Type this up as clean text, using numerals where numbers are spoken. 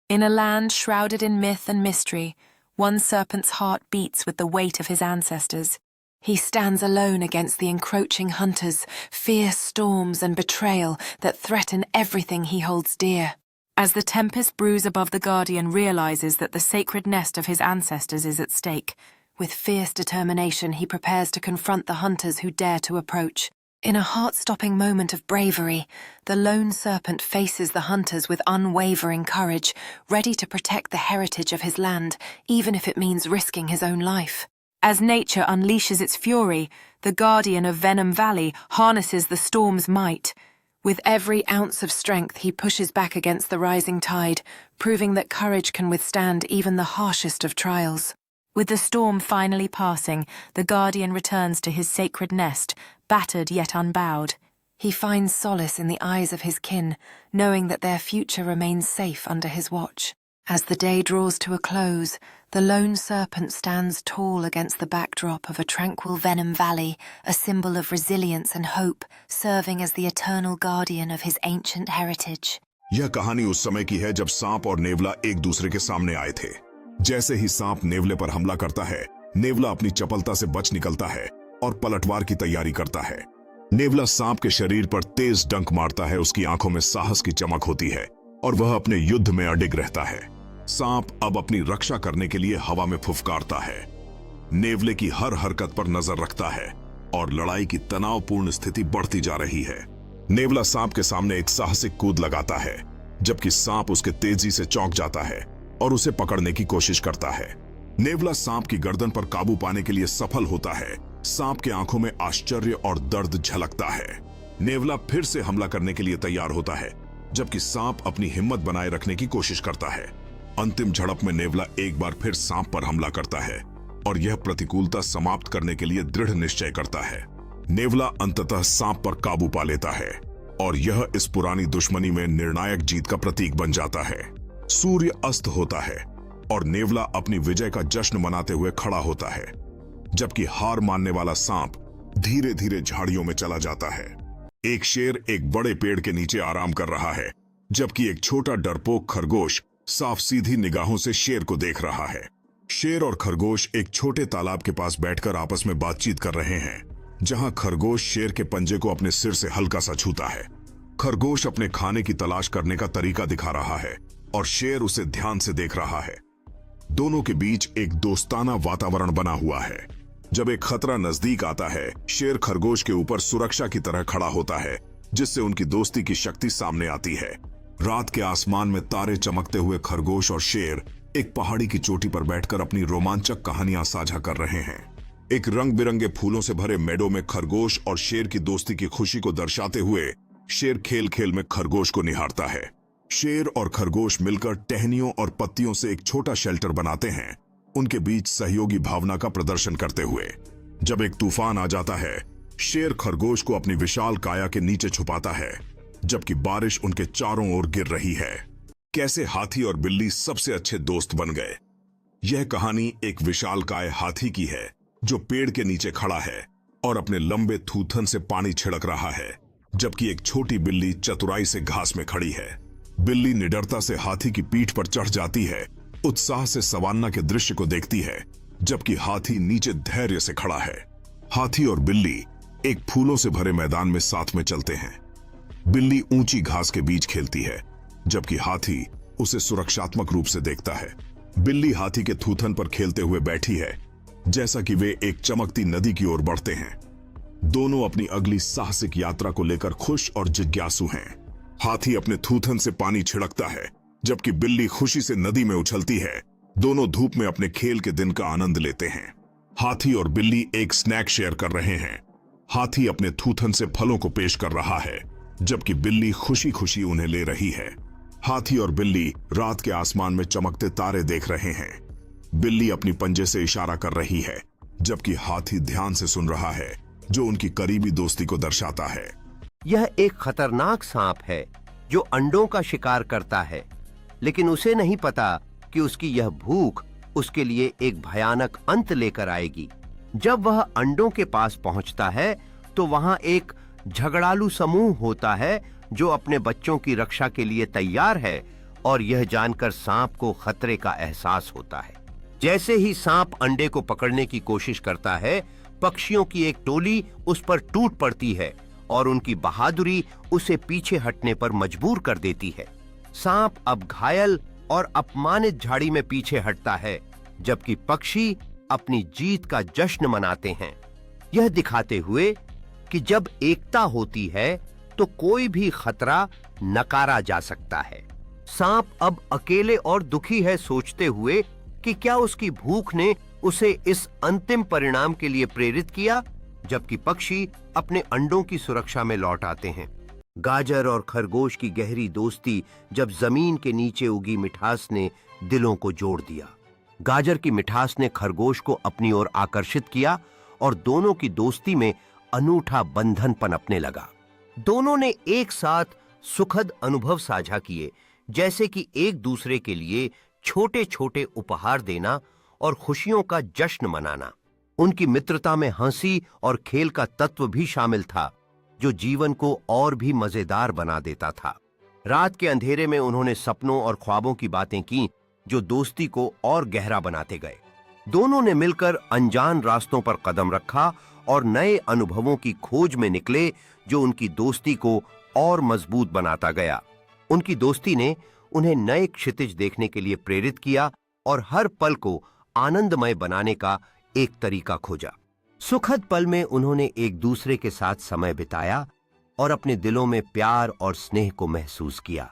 In a land shrouded in myth and mystery, one serpent's heart beats with the weight of his ancestors. He stands alone against the encroaching hunters, fierce storms and betrayal that threaten everything he holds dear. As the tempest brews above, the Guardian realizes that the sacred nest of his ancestors is at stake. With fierce determination, he prepares to confront the hunters who dare to approach. In a heart-stopping moment of bravery, the lone serpent faces the hunters with unwavering courage, ready to protect the heritage of his land, even if it means risking his own life. As nature unleashes its fury, the Guardian of Venom Valley harnesses the storm's might. With every ounce of strength, he pushes back against the rising tide, proving that courage can withstand even the harshest of trials. With the storm finally passing, the Guardian returns to his sacred nest, battered yet unbowed. He finds solace in the eyes of his kin, knowing that their future remains safe under his watch. As the day draws to a close, the lone serpent stands tall against the backdrop of a tranquil Venom Valley, a symbol of resilience and hope, serving as the eternal guardian of his ancient heritage. यह कहानी उस समय की है जब सांप और नेवला एक दूसरे के सामने आए थे। जैसे ही सांप नेवले पर हमला करता है, नेवला अपनी चपलता से बच निकलता है और पलटवार की तैयारी करता है। नेवला सांप के शरीर पर तेज डंक मारता है, उसकी आंखों में साहस की चमक होती है और वह अपने युद्ध में अडिग रहता है। सांप अब अपनी रक्षा करने के लिए हवा में फुफकारता है, नेवले की हर हरकत पर नजर रखता है और लड़ाई की तनावपूर्ण स्थिति बढ़ती जा रही है। नेवला सांप के सामने एक साहसिक कूद लगाता है, जबकि सांप उसके तेजी से चौंक जाता है और उसे पकड़ने की कोशिश करता है। नेवला सांप की गर्दन पर काबू पाने के लिए सफल होता है। सांप के आंखों में आश्चर्य और दर्द झलकता है। नेवला फिर से हमला करने के लिए तैयार होता है, जबकि सांप अपनी हिम्मत बनाए रखने की कोशिश करता है। अंतिम झड़प में नेवला एक बार फिर सांप पर हमला करता है और यह प्रतिकूलता समाप्त करने के लिए दृढ़ निश्चय करता है। नेवला अंततः सांप पर काबू पा लेता है और यह इस पुरानी दुश्मनी में निर्णायक जीत का प्रतीक बन जाता है। सूर्य अस्त होता है और नेवला अपनी विजय का जश्न मनाते हुए खड़ा होता है, जबकि हार मानने वाला सांप धीरे धीरे झाड़ियों में चला जाता है। एक शेर एक बड़े पेड़ के नीचे आराम कर रहा है, जबकि एक छोटा डरपोक खरगोश साफ सीधी निगाहों से शेर को देख रहा है। शेर और खरगोश एक छोटे तालाब के पास बैठकर आपस में बातचीत कर रहे हैं, जहां खरगोश शेर के पंजे को अपने सिर से हल्का सा छूता है। खरगोश अपने खाने की तलाश करने का तरीका दिखा रहा है और शेर उसे ध्यान से देख रहा है। दोनों के बीच एक दोस्ताना वातावरण बना हुआ है। जब एक खतरा नजदीक आता है, शेर खरगोश के ऊपर सुरक्षा की तरह खड़ा होता है, जिससे उनकी दोस्ती की शक्ति सामने आती है। रात के आसमान में तारे चमकते हुए खरगोश और शेर एक पहाड़ी की चोटी पर बैठकर अपनी रोमांचक कहानियां साझा कर रहे हैं। एक रंग बिरंगे फूलों से भरे मेडो में खरगोश और शेर की दोस्ती की खुशी को दर्शाते हुए शेर खेल खेल में खरगोश को निहारता है। शेर और खरगोश मिलकर टहनियों और पत्तियों से एक छोटा शेल्टर बनाते हैं, उनके बीच सहयोगी भावना का प्रदर्शन करते हुए। जब एक तूफान आ जाता है, शेर खरगोश को अपनी विशाल काया के नीचे छुपाता है, जबकि बारिश उनके चारों ओर गिर रही है। कैसे हाथी और बिल्ली सबसे अच्छे दोस्त बन गए। यह कहानी एक विशालकाय हाथी की है, जो पेड़ के नीचे खड़ा है और अपने लंबे थूथन से पानी छिड़क रहा है, जबकि एक छोटी बिल्ली चतुराई से घास में खड़ी है। बिल्ली निडरता से हाथी की पीठ पर चढ़ जाती है, उत्साह से सवान्ना के दृश्य को देखती है, जबकि हाथी नीचे धैर्य से खड़ा है। हाथी और बिल्ली एक फूलों से भरे मैदान में साथ में चलते हैं। बिल्ली ऊंची घास के बीच खेलती है, जबकि हाथी उसे सुरक्षात्मक रूप से देखता है। बिल्ली हाथी के थूथन पर खेलते हुए बैठी है, जैसा कि वे एक चमकती नदी की ओर बढ़ते हैं। दोनों अपनी अगली साहसिक यात्रा को लेकर खुश और जिज्ञासु हैं। हाथी अपने थूथन से पानी छिड़कता है, जबकि बिल्ली खुशी से नदी में उछलती है। दोनों धूप में अपने खेल के दिन का आनंद लेते हैं। हाथी और बिल्ली एक स्नैक शेयर कर रहे हैं। हाथी अपने थूथन से फलों को पेश कर रहा है, जबकि बिल्ली खुशी खुशी उन्हें ले रही है। हाथी और बिल्ली रात के आसमान में चमकते तारे देख रहे हैं। बिल्ली अपनी पंजे से इशारा कर रही है, जबकि हाथी ध्यान से सुन रहा है, जो उनकी करीबी दोस्ती को दर्शाता है। यह एक खतरनाक सांप है जो अंडों का शिकार करता है, लेकिन उसे नहीं पता कि उसकी यह भूख उसके लिए एक भयानक अंत लेकर आएगी। जब वह अंडों के पास पहुंचता है तो वहां एक झगड़ालू समूह होता है जो अपने बच्चों की रक्षा के लिए तैयार है और यह जानकर सांप को खतरे का एहसास होता है। जैसे ही सांप अंडे को पकड़ने की कोशिश करता है, पक्षियों की एक टोली उस पर टूट पड़ती है और उनकी बहादुरी उसे पीछे हटने पर मजबूर कर देती है। सांप अब घायल और अपमानित झाड़ी में पीछे हटता है, जबकि पक्षी अपनी जीत का जश्न मनाते हैं, यह दिखाते हुए कि जब एकता होती है तो कोई भी खतरा नकारा जा सकता है। सांप अब अकेले और दुखी है, सोचते हुए कि क्या उसकी भूख ने उसे इस अंतिम परिणाम के लिए प्रेरित किया, जबकि पक्षी अपने अंडों की सुरक्षा में लौट आते हैं। गाजर और खरगोश की गहरी दोस्ती जब जमीन के नीचे उगी मिठास ने दिलों को जोड़ दिया। गाजर की मिठास ने खरगोश को अपनी ओर आकर्षित किया और दोनों की दोस्ती में अनूठा बंधन पनपने लगा। दोनों ने एक साथ सुखद अनुभव साझा किए, जैसे कि एक दूसरे के लिए छोटे छोटे उपहार देना और खुशियों का जश्न मनाना। उनकी मित्रता में हंसी और खेल का तत्व भी शामिल था, जो जीवन को और भी मजेदार बना देता था। रात के अंधेरे में उन्होंने सपनों और ख्वाबों की बातें की, जो दोस्ती को और गहरा बनाते गए। दोनों ने मिलकर अनजान रास्तों पर कदम रखा और नए अनुभवों की खोज में निकले, जो उनकी दोस्ती को और मजबूत बनाता गया। उनकी दोस्ती ने उन्हें नए क्षितिज देखने के लिए प्रेरित किया और हर पल को आनंदमय बनाने का एक तरीका खोजा। सुखद पल में उन्होंने एक दूसरे के साथ समय बिताया और अपने दिलों में प्यार और स्नेह को महसूस किया।